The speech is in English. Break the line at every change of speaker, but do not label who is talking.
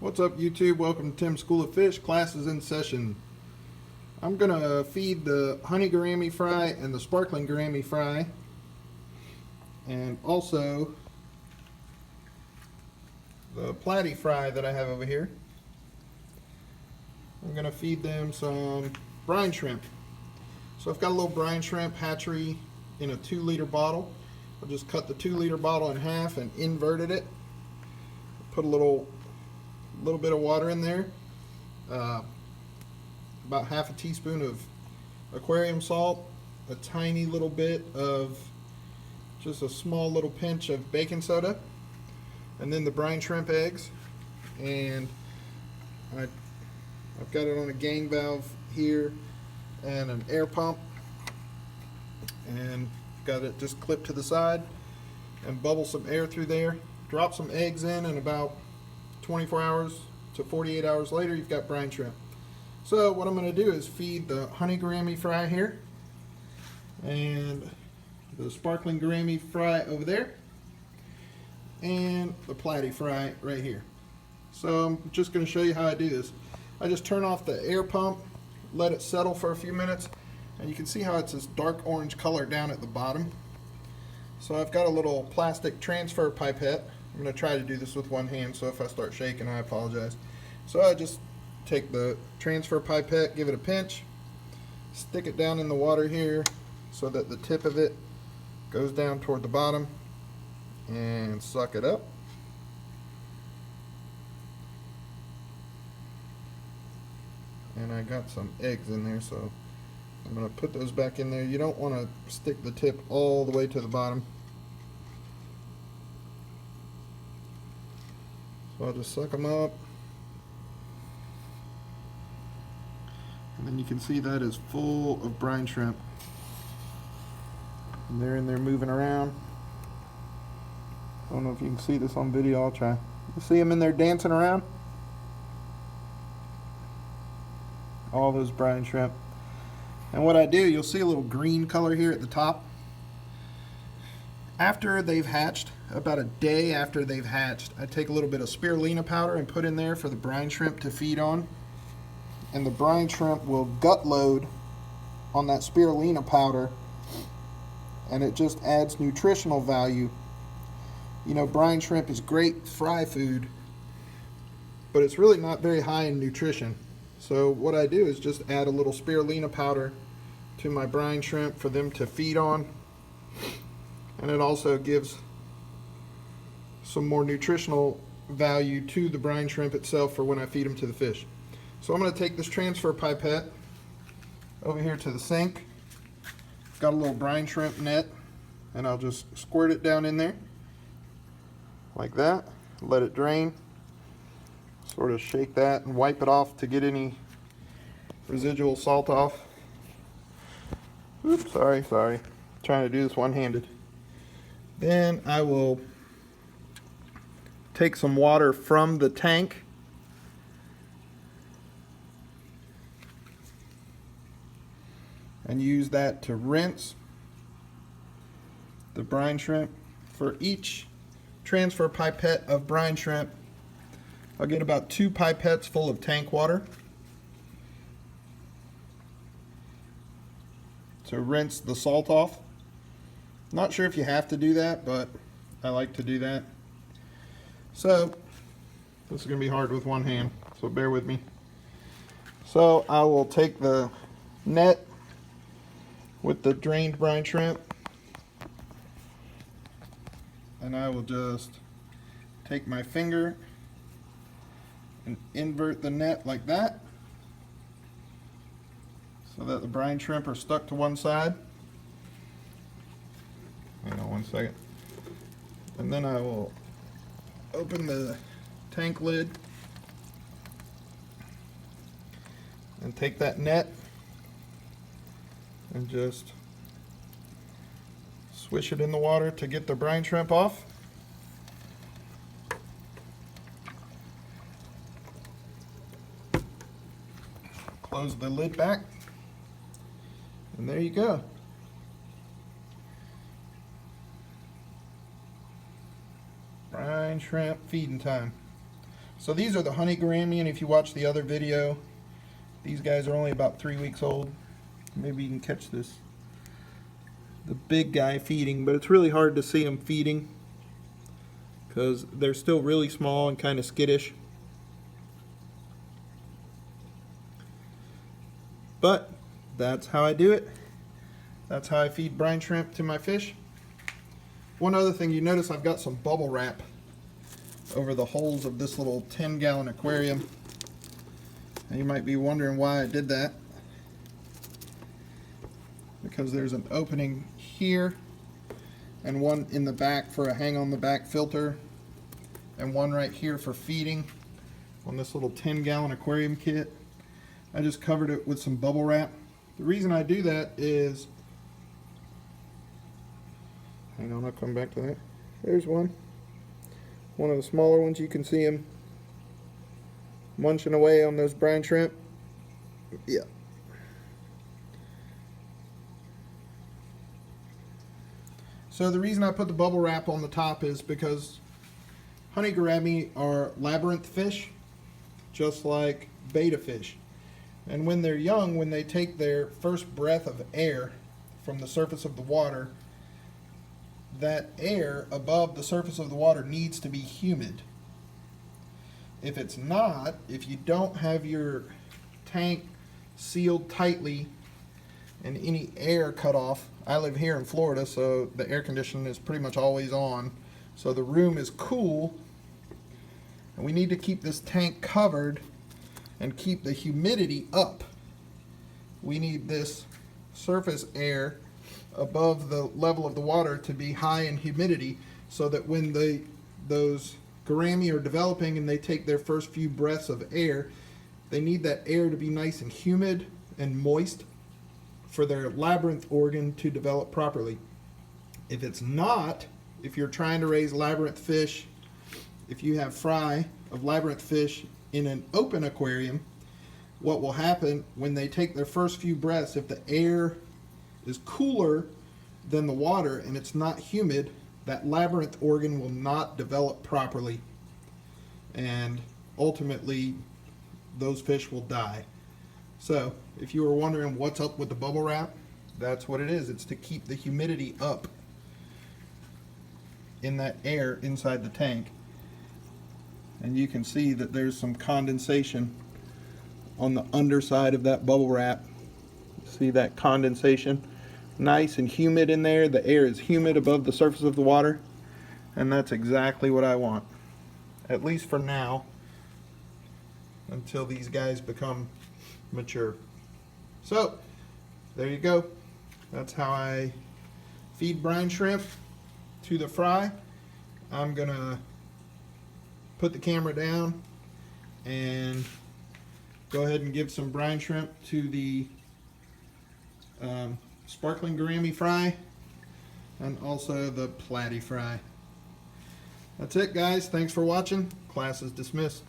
What's up, YouTube? Welcome to Tim's School of Fish. Class is in session. I'm gonna feed the honey gourami fry and the sparkling gourami fry, and also the platy fry that I have over here. I'm gonna feed them some brine shrimp. So I've got a little brine shrimp hatchery in a 2-liter bottle. I'll just cut the 2-liter bottle in half and inverted it. Put a little bit of water in there, about half a teaspoon of aquarium salt, a tiny little bit of just a small little pinch of baking soda, and then the brine shrimp eggs. And I've got it on a gang valve here and an air pump, and got it just clipped to the side, and bubble some air through there. Drop some eggs in, and about 24 hours to 48 hours later, you've got brine shrimp. So what I'm going to do is feed the honey gourami fry here and the sparkling gourami fry over there and the platy fry right here. So I'm just going to show you how I do this. I just turn off the air pump, let it settle for a few minutes, and you can see how it's this dark orange color down at the bottom. So I've got a little plastic transfer pipette. I'm going to try to do this with one hand, so if I start shaking, I apologize. So I just take the transfer pipette, give it a pinch, stick it down in the water here so that the tip of it goes down toward the bottom, and suck it up. And I got some eggs in there, so I'm going to put those back in there. You don't want to stick the tip all the way to the bottom. So I'll just suck them up. And then you can see that is full of brine shrimp. And they're in there moving around. I don't know if you can see this on video. I'll try. You see them in there dancing around? All those brine shrimp. And what I do, you'll see a little green color here at the top. After they've hatched, about a day after they've hatched, I take a little bit of spirulina powder and put in there for the brine shrimp to feed on. And the brine shrimp will gut load on that spirulina powder, and it just adds nutritional value. You know, brine shrimp is great fry food, but it's really not very high in nutrition. So what I do is just add a little spirulina powder to my brine shrimp for them to feed on. And it also gives some more nutritional value to the brine shrimp itself for when I feed them to the fish. So I'm going to take this transfer pipette over here to the sink. Got a little brine shrimp net, and I'll just squirt it down in there like that. Let it drain. Sort of shake that and wipe it off to get any residual salt off. Oops, sorry. Trying to do this one-handed. Then I will take some water from the tank and use that to rinse the brine shrimp. For each transfer pipette of brine shrimp, I'll get about 2 pipettes full of tank water to rinse the salt off. Not sure if you have to do that, but I like to do that. So this is going to be hard with one hand, so bear with me. So I will take the net with the drained brine shrimp, and I will just take my finger and invert the net like that so that the brine shrimp are stuck to one side. Hang on one second. And then I will open the tank lid and take that net and just swish it in the water to get the brine shrimp off. Close the lid back, and there you go. Brine shrimp feeding time. So these are the honey gourami, and if you watch the other video, these guys are only about 3 weeks old. Maybe you can catch this, the big guy feeding, but it's really hard to see them feeding because they're still really small and kind of skittish. But that's how I do it. That's how I feed brine shrimp to my fish. One other thing, you notice I've got some bubble wrap over the holes of this little 10-gallon aquarium. And you might be wondering why I did that. Because there's an opening here and one in the back for a hang on the back filter and one right here for feeding on this little 10-gallon aquarium kit. I just covered it with some bubble wrap. The reason I do that is, hang on, I'll come back to that. There's one of the smaller ones. You can see him munching away on those brine shrimp. Yeah. So the reason I put the bubble wrap on the top is because honey gourami are labyrinth fish, just like betta fish. And when they're young, when they take their first breath of air from the surface of the water, that air above the surface of the water needs to be humid. If it's not, if you don't have your tank sealed tightly and any air cut off, I live here in Florida, so the air conditioning is pretty much always on, so the room is cool, and we need to keep this tank covered and keep the humidity up. We need this surface air above the level of the water to be high in humidity, so that when those gourami are developing and they take their first few breaths of air, they need that air to be nice and humid and moist for their labyrinth organ to develop properly. If it's not, if you're trying to raise labyrinth fish, if you have fry of labyrinth fish in an open aquarium, what will happen when they take their first few breaths, if the air is cooler than the water and it's not humid, that labyrinth organ will not develop properly, and ultimately those fish will die. So if you were wondering what's up with the bubble wrap, that's what it is. It's to keep the humidity up in that air inside the tank. And you can see that there's some condensation on the underside of that bubble wrap. See that condensation? Nice and humid in there. The air is humid above the surface of the water, and that's exactly what I want, at least for now, until these guys become mature. So there you go. That's how I feed brine shrimp to the fry. I'm gonna put the camera down and go ahead and give some brine shrimp to the sparkling gourami fry and also the platy fry. That's it, guys. Thanks for watching. Class is dismissed.